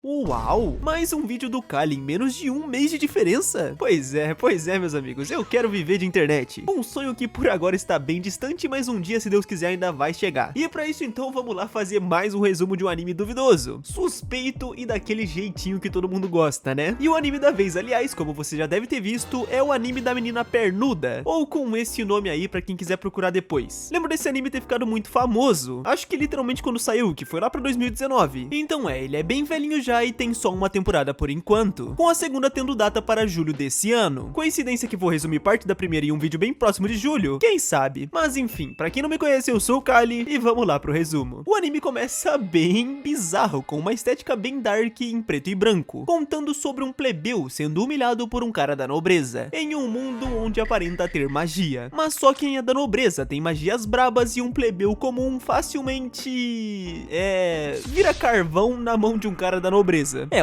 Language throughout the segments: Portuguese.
Uau! Mais um vídeo do Kali em menos de um mês de diferença? Pois é, meus amigos, eu quero viver de internet. Um sonho que por agora está bem distante, mas um dia, se Deus quiser, ainda vai chegar. E pra isso, então, vamos lá fazer mais um resumo de um anime duvidoso, suspeito e daquele jeitinho que todo mundo gosta, né? E o anime da vez, aliás, como você já deve ter visto, é o anime da menina pernuda, ou com esse nome aí pra quem quiser procurar depois. Lembro desse anime ter ficado muito famoso, acho que literalmente quando saiu, que foi lá pra 2019. Então ele é bem velhinho já e tem só uma temporada por enquanto, com a segunda tendo data para julho desse ano. Coincidência que vou resumir parte da primeira em um vídeo bem próximo de julho? Quem sabe? Mas enfim, pra quem não me conhece, eu sou o Kali e vamos lá pro resumo. O anime começa bem bizarro, com uma estética bem dark em preto e branco, contando sobre um plebeu sendo humilhado por um cara da nobreza, em um mundo onde aparenta ter magia. Mas só quem é da nobreza tem magias brabas e um plebeu comum facilmente... vira carvão na mão de um cara da nobreza.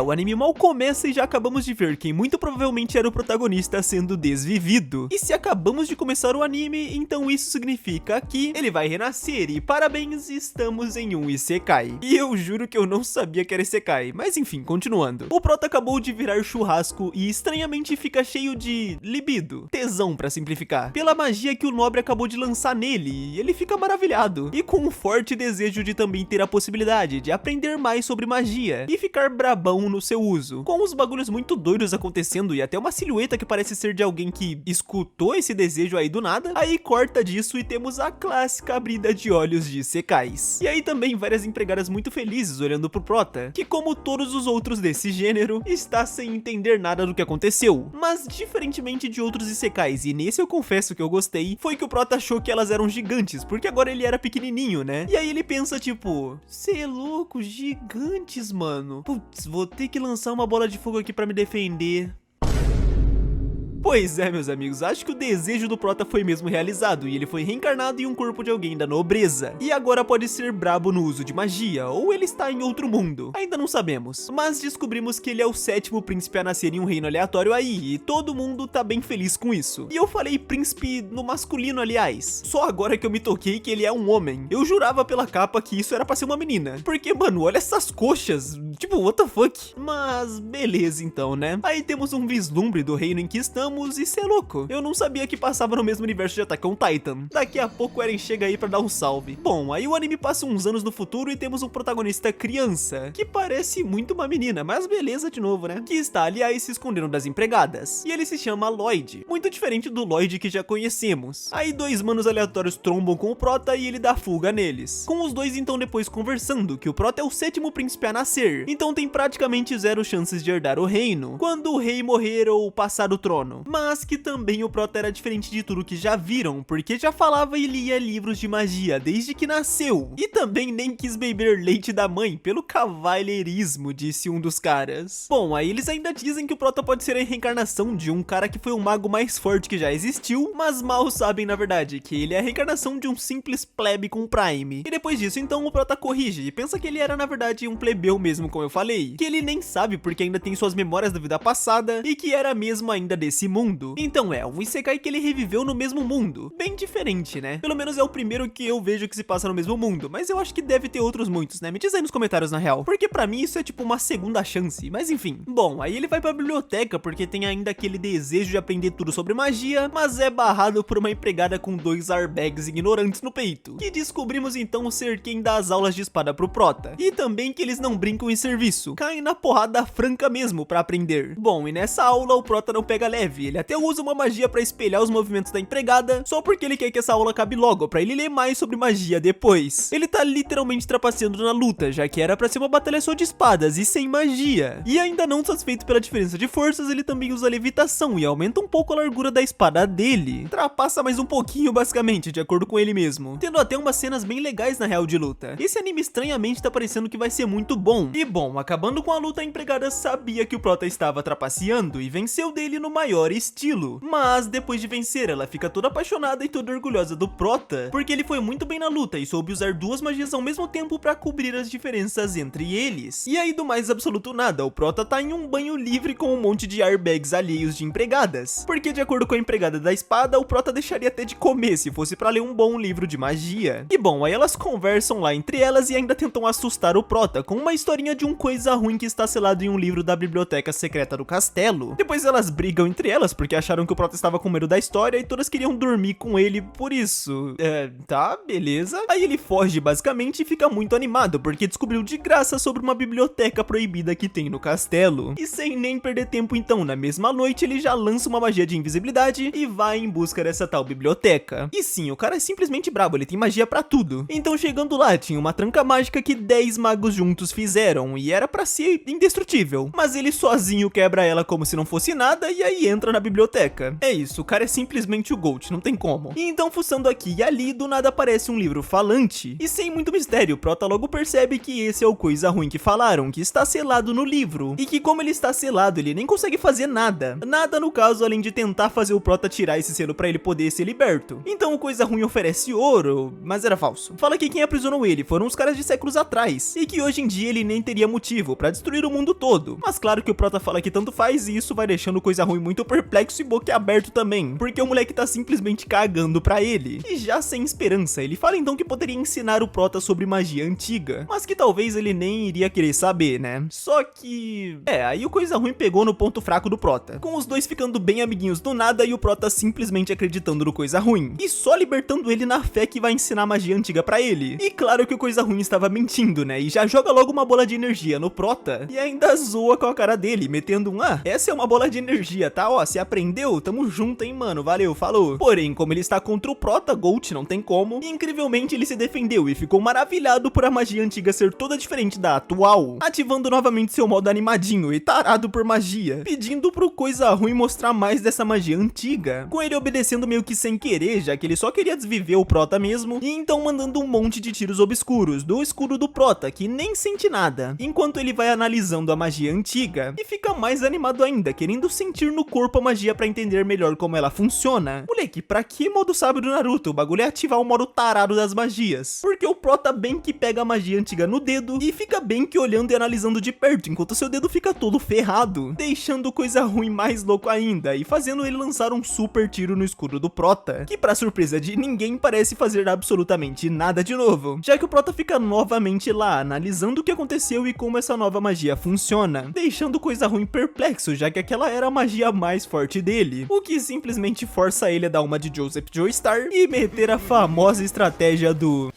O anime mal começa e já acabamos de ver quem muito provavelmente era o protagonista sendo desvivido. E se acabamos de começar o anime, então isso significa que ele vai renascer e parabéns, estamos em um Isekai. E eu juro que eu não sabia que era Isekai, mas enfim, continuando. O prota acabou de virar churrasco e estranhamente fica cheio de libido, tesão pra simplificar, pela magia que o nobre acabou de lançar nele, e ele fica maravilhado. E com um forte desejo de também ter a possibilidade de aprender mais sobre magia e ficar brabão no seu uso, com uns bagulhos muito doidos acontecendo e até uma silhueta que parece ser de alguém que escutou esse desejo aí do nada. Aí corta disso e temos a clássica abrida de olhos de Sekais. E aí também várias empregadas muito felizes olhando pro prota, que como todos os outros desse gênero, está sem entender nada do que aconteceu. Mas diferentemente de outros Isekais, e nesse eu confesso que eu gostei, foi que o prota achou que elas eram gigantes, porque agora ele era pequenininho, né? E aí ele pensa tipo, cê é louco, gigantes, mano. Putz, vou ter que lançar uma bola de fogo aqui pra me defender. Pois é, meus amigos, acho que o desejo do prota foi mesmo realizado e ele foi reencarnado em um corpo de alguém da nobreza. E agora pode ser brabo no uso de magia, ou ele está em outro mundo. Ainda não sabemos, mas descobrimos que ele é o sétimo príncipe a nascer em um reino aleatório aí, e todo mundo tá bem feliz com isso. E eu falei príncipe no masculino, aliás. Só agora que eu me toquei que ele é um homem. Eu jurava pela capa que isso era pra ser uma menina. Porque, mano, olha essas coxas. Tipo, what the fuck? Mas beleza então, né? Aí temos um vislumbre do reino em que estamos. E cê é louco, eu não sabia que passava no mesmo universo de Attack on Titan. Daqui a pouco o Eren chega aí pra dar um salve. Bom, aí o anime passa uns anos no futuro e temos um protagonista criança, que parece muito uma menina, mas beleza de novo, né? Que está, aliás, se escondendo das empregadas. E ele se chama Lloyd, muito diferente do Lloyd que já conhecemos. Aí dois manos aleatórios trombam com o prota e ele dá fuga neles. Com os dois então depois conversando que o prota é o sétimo príncipe a nascer, então tem praticamente zero chances de herdar o reino, quando o rei morrer ou passar o trono. Mas que também o prota era diferente de tudo que já viram, porque já falava e lia livros de magia desde que nasceu. E também nem quis beber leite da mãe pelo cavalheirismo, disse um dos caras. Bom, aí eles ainda dizem que o prota pode ser a reencarnação de um cara que foi o mago mais forte que já existiu, mas mal sabem na verdade que ele é a reencarnação de um simples plebe com Prime. E depois disso então o prota corrige e pensa que ele era na verdade um plebeu mesmo, como eu falei, que ele nem sabe porque ainda tem suas memórias da vida passada e que era mesmo ainda desse mundo. Então um Isekai que ele reviveu no mesmo mundo. Bem diferente, né? Pelo menos é o primeiro que eu vejo que se passa no mesmo mundo, mas eu acho que deve ter outros muitos, né? Me diz aí nos comentários na real, porque pra mim isso é tipo uma segunda chance, mas enfim. Bom, aí ele vai pra biblioteca porque tem ainda aquele desejo de aprender tudo sobre magia, mas é barrado por uma empregada com dois airbags ignorantes no peito, que descobrimos então ser quem dá as aulas de espada pro prota. E também que eles não brincam em serviço, caem na porrada franca mesmo pra aprender. Bom, e nessa aula o prota não pega leve, ele até usa uma magia pra espelhar os movimentos da empregada, só porque ele quer que essa aula acabe logo, pra ele ler mais sobre magia depois. Ele tá literalmente trapaceando na luta, já que era pra ser uma batalha só de espadas e sem magia. E ainda não satisfeito pela diferença de forças, ele também usa levitação e aumenta um pouco a largura da espada dele. Trapassa mais um pouquinho basicamente, de acordo com ele mesmo, tendo até umas cenas bem legais na real de luta. Esse anime estranhamente tá parecendo que vai ser muito bom. E bom, acabando com a luta, a empregada sabia que o prota estava trapaceando e venceu dele no maior melhor estilo. Mas depois de vencer, ela fica toda apaixonada e toda orgulhosa do Prota, porque ele foi muito bem na luta e soube usar duas magias ao mesmo tempo pra cobrir as diferenças entre eles. E aí, do mais absoluto nada, o Prota tá em um banho livre com um monte de airbags alheios de empregadas, porque de acordo com a empregada da espada, o Prota deixaria até de comer se fosse pra ler um bom livro de magia. E bom, aí elas conversam lá entre elas e ainda tentam assustar o Prota com uma historinha de um coisa ruim que está selado em um livro da biblioteca secreta do castelo. Depois elas brigam entre elas porque acharam que o Prota estava com medo da história e todas queriam dormir com ele por isso. Tá, beleza. Aí ele foge basicamente e fica muito animado porque descobriu de graça sobre uma biblioteca proibida que tem no castelo. E sem nem perder tempo então, na mesma noite ele já lança uma magia de invisibilidade e vai em busca dessa tal biblioteca. E sim, o cara é simplesmente brabo, ele tem magia pra tudo. Então chegando lá, tinha uma tranca mágica que 10 magos juntos fizeram e era pra ser indestrutível. Mas ele sozinho quebra ela como se não fosse nada e aí entra na biblioteca. É isso, o cara é simplesmente o GOAT, não tem como. E então fuçando aqui e ali, do nada aparece um livro falante. E sem muito mistério, o Prota logo percebe que esse é o coisa ruim que falaram, que está selado no livro. E que como ele está selado, ele nem consegue fazer nada. Nada no caso, além de tentar fazer o Prota tirar esse selo pra ele poder ser liberto. Então o coisa ruim oferece ouro, mas era falso. Fala que quem aprisionou ele foram os caras de séculos atrás, e que hoje em dia ele nem teria motivo pra destruir o mundo todo. Mas claro que o Prota fala que tanto faz e isso vai deixando o coisa ruim muito perplexo e boquiaberto também, porque o moleque tá simplesmente cagando pra ele. E já sem esperança, ele fala então que poderia ensinar o Prota sobre magia antiga, mas que talvez ele nem iria querer saber, né? Só que... aí o coisa ruim pegou no ponto fraco do Prota, com os dois ficando bem amiguinhos do nada e o Prota simplesmente acreditando no coisa ruim, e só libertando ele na fé que vai ensinar magia antiga pra ele. E claro que o coisa ruim estava mentindo, né? E já joga logo uma bola de energia no Prota e ainda zoa com a cara dele, metendo um essa é uma bola de energia, tá? Ó, se aprendeu, tamo junto, hein, mano, valeu, falou. Porém, como ele está contra o Prota, GOAT não tem como, e incrivelmente ele se defendeu e ficou maravilhado por a magia antiga ser toda diferente da atual, ativando novamente seu modo animadinho e tarado por magia, pedindo pro coisa ruim mostrar mais dessa magia antiga, com ele obedecendo meio que sem querer, já que ele só queria desviver o Prota mesmo, e então mandando um monte de tiros obscuros do escudo do Prota, que nem sente nada, enquanto ele vai analisando a magia antiga, e fica mais animado ainda, querendo sentir no corpo a magia pra entender melhor como ela funciona. Moleque, pra que modo sábio do Naruto? O bagulho é ativar o modo tarado das magias, porque o Prota bem que pega a magia antiga no dedo e fica bem que olhando e analisando de perto, enquanto seu dedo fica todo ferrado, deixando coisa ruim mais louco ainda, e fazendo ele lançar um super tiro no escudo do Prota, que pra surpresa de ninguém parece fazer absolutamente nada de novo, já que o Prota fica novamente lá, analisando o que aconteceu e como essa nova magia funciona, deixando coisa ruim perplexo, já que aquela era a magia mais forte dele, o que simplesmente força ele a dar uma de Joseph Joestar e meter a famosa estratégia do...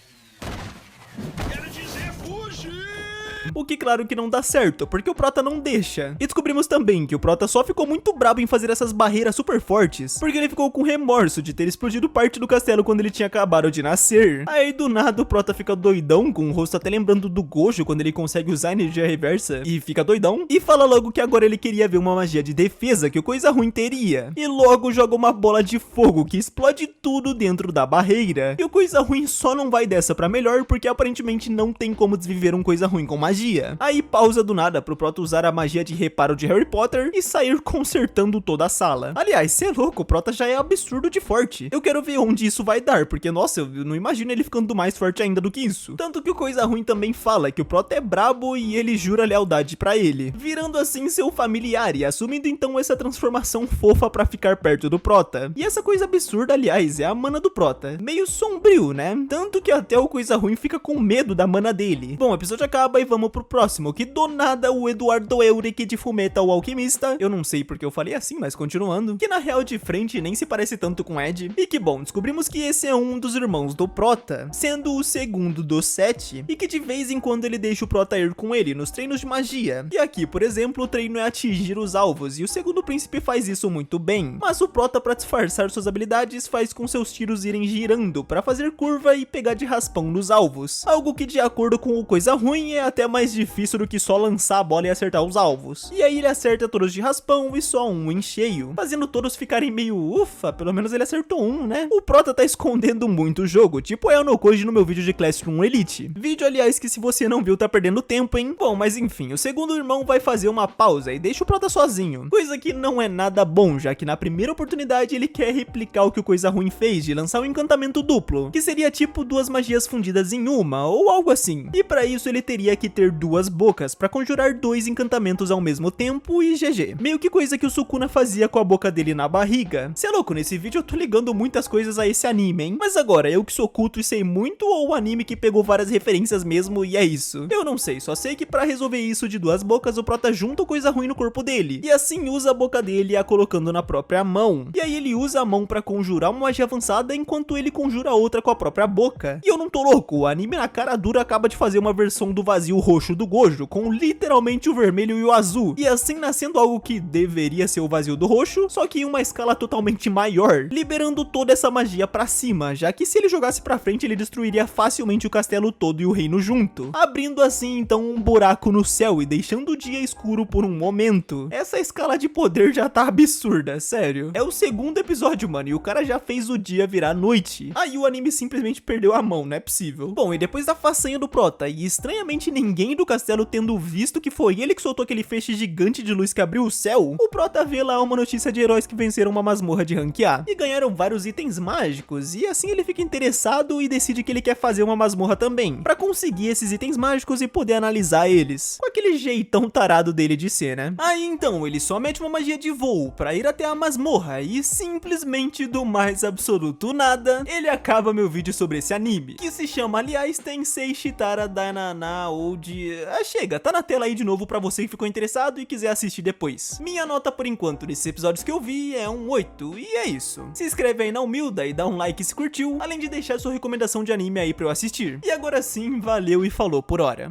O que claro que não dá certo, porque o Prota não deixa. E descobrimos também que o Prota só ficou muito brabo em fazer essas barreiras super fortes, porque ele ficou com remorso de ter explodido parte do castelo quando ele tinha acabado de nascer. Aí do nada o Prota fica doidão, com o rosto até lembrando do Gojo quando ele consegue usar a energia reversa, e fica doidão, e fala logo que agora ele queria ver uma magia de defesa que o coisa ruim teria, e logo joga uma bola de fogo que explode tudo dentro da barreira. E o coisa ruim só não vai dessa pra melhor porque aparentemente não tem como desviver um coisa ruim com magia. Aí pausa do nada pro Prota usar a magia de reparo de Harry Potter e sair consertando toda a sala. Aliás, cê é louco, o Prota já é absurdo de forte. Eu quero ver onde isso vai dar, porque nossa, eu não imagino ele ficando mais forte ainda do que isso. Tanto que o coisa ruim também fala que o Prota é brabo e ele jura lealdade pra ele, virando assim seu familiar e assumindo então essa transformação fofa pra ficar perto do Prota. E essa coisa absurda, aliás, é a mana do Prota, meio sombrio, né? Tanto que até o coisa ruim fica com medo da mana dele. Bom, o episódio acaba e vamos pro próximo, que do nada o Eduardo Euric de Fullmetal o Alquimista, eu não sei porque eu falei assim, mas continuando, que na real de frente nem se parece tanto com Ed, e que bom, descobrimos que esse é um dos irmãos do Prota, sendo o segundo dos 7, e que de vez em quando ele deixa o Prota ir com ele nos treinos de magia, e aqui, por exemplo, o treino é atingir os alvos, e o segundo príncipe faz isso muito bem, mas o Prota, pra disfarçar suas habilidades, faz com seus tiros irem girando, pra fazer curva e pegar de raspão nos alvos, algo que de acordo com o coisa ruim é até mais mais difícil do que só lançar a bola e acertar os alvos. E aí ele acerta todos de raspão e só um em cheio, fazendo todos ficarem meio ufa, pelo menos ele acertou um, né? O Prota tá escondendo muito o jogo, tipo eu no Koji no meu vídeo de Classroom Elite. Vídeo, aliás, que se você não viu tá perdendo tempo, hein? Bom, mas enfim, o segundo irmão vai fazer uma pausa e deixa o Prota sozinho, coisa que não é nada bom, já que na primeira oportunidade ele quer replicar o que o Coisa Ruim fez de lançar um encantamento duplo, que seria tipo duas magias fundidas em uma, ou algo assim. E pra isso ele teria que ter duas bocas pra conjurar dois encantamentos ao mesmo tempo e GG. Meio que coisa que o Sukuna fazia com a boca dele na barriga. Cê é louco, nesse vídeo eu tô ligando muitas coisas a esse anime, hein? Mas agora, eu que sou culto e sei muito, ou o anime que pegou várias referências mesmo e é isso? Eu não sei, só sei que pra resolver isso de duas bocas, o Prota junta Coisa Ruim no corpo dele, e assim usa a boca dele a colocando na própria mão. E aí ele usa a mão pra conjurar uma magia avançada, enquanto ele conjura outra com a própria boca. E eu não tô louco, o anime na cara dura acaba de fazer uma versão do vazio roxo do Gojo, com literalmente o vermelho e o azul, e assim nascendo algo que deveria ser o vazio do roxo, só que em uma escala totalmente maior, liberando toda essa magia pra cima, já que se ele jogasse pra frente ele destruiria facilmente o castelo todo e o reino junto, abrindo assim então um buraco no céu e deixando o dia escuro por um momento. Essa escala de poder já tá absurda, sério. É o segundo episódio, mano, e o cara já fez o dia virar noite. Aí o anime simplesmente perdeu a mão, não é possível. Bom, e depois da façanha do Prota, e estranhamente ninguém do castelo tendo visto que foi ele que soltou aquele feixe gigante de luz que abriu o céu, o Prota vê lá uma notícia de heróis que venceram uma masmorra de rank A e ganharam vários itens mágicos, e assim ele fica interessado e decide que ele quer fazer uma masmorra também, pra conseguir esses itens mágicos e poder analisar eles, com aquele jeitão tarado dele de ser, né? Aí então ele só mete uma magia de voo pra ir até a masmorra e simplesmente do mais absoluto nada, ele acaba meu vídeo sobre esse anime, que se chama, aliás, Tensei Shitara Dainana ou de... chega, tá na tela aí de novo pra você que ficou interessado e quiser assistir depois. Minha nota por enquanto desses episódios que eu vi é um 8, e é isso. Se inscreve aí na humilda e dá um like se curtiu, além de deixar sua recomendação de anime aí pra eu assistir. E agora sim, valeu e falou por hora.